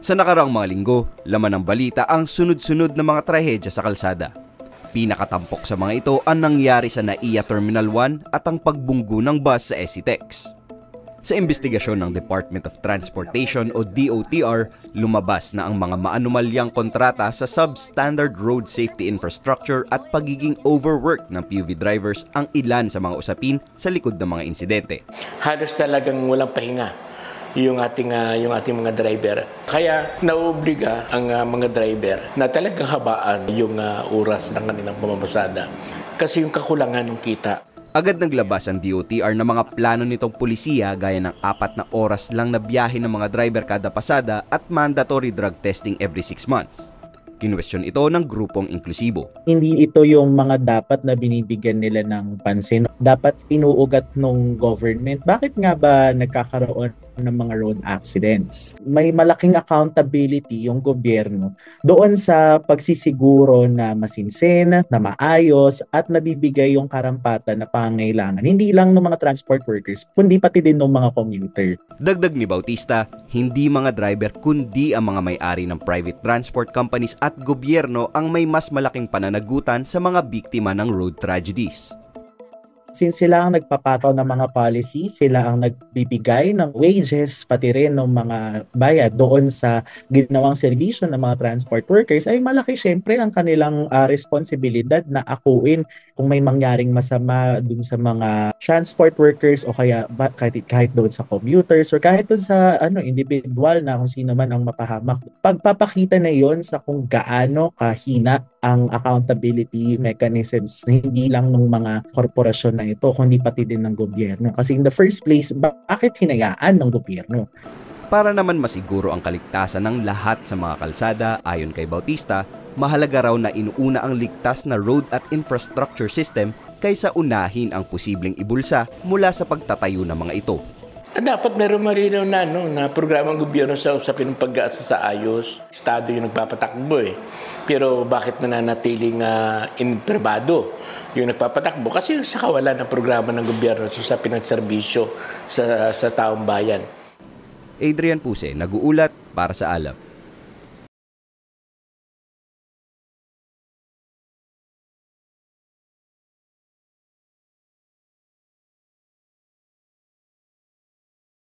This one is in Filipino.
Sa nakaraang mga linggo, laman ng balita ang sunod-sunod na mga trahedya sa kalsada. Pinakatampok sa mga ito ang nangyari sa NAIA Terminal 1 at ang pagbunggo ng bus sa SCTEX. Sa investigasyon ng Department of Transportation o DOTR, lumabas na ang mga maanumalyang kontrata sa substandard road safety infrastructure at pagiging overwork ng PUV drivers ang ilan sa mga usapin sa likod ng mga insidente. Halos talagang walang pahinga yung ating mga driver. Kaya naobliga ang mga driver na talagang habaan yung oras ng kanilang pamamasada kasi yung kakulangan ng kita. Agad naglabas ang DOTR ng mga plano nitong pulisiya gaya ng 4 na oras lang na biyahe ng mga driver kada pasada at mandatory drug testing every 6 months. Kinwestiyon ito ng grupong inklusibo. Hindi ito yung mga dapat na binibigyan nila ng pansin. Dapat inuugat ng government. Bakit nga ba nagkakaroon ng mga road accidents? May malaking accountability yung gobyerno doon sa pagsisiguro na masinsin, na maayos, at nabibigay yung karampatan na pangangailangan. Hindi lang ng mga transport workers, kundi pati din ng mga commuter. Dagdag ni Bautista, hindi mga driver kundi ang mga may-ari ng private transport companies at gobyerno ang may mas malaking pananagutan sa mga biktima ng road tragedies. Since sila ang nagpapataw ng mga policy, sila ang nagbibigay ng wages, pati rin ng mga bayad doon sa ginawang serbisyo ng mga transport workers, ay malaki syempre ang kanilang responsibilidad na akuin kung may mangyaring masama dun sa mga transport workers o kaya kahit doon sa commuters or kahit doon sa individual na kung sino man ang mapahamak. Pagpapakita na yon sa kung gaano kahina ang accountability mechanisms hindi lang ng mga korporasyon na ito kundi pati din ng gobyerno. Kasi in the first place, bakit hinayaan ng gobyerno? Para naman masiguro ang kaligtasan ng lahat sa mga kalsada, ayon kay Bautista, mahalaga raw na inuuna ang ligtas na road at infrastructure system kaysa unahin ang posibleng ibulsa mula sa pagtatayo ng mga ito. Dapat meron malinaw na programang gobyerno sa usapin ng pag-aasa sa ayos. Estado yung nagpapatakbo eh. Pero bakit nananatiling imperbado yung nagpapatakbo? Kasi sa kawalan ng programa ng gobyerno sa usapin ng serbisyo sa taong bayan. Adrian Puse, nag-uulat para sa Alam.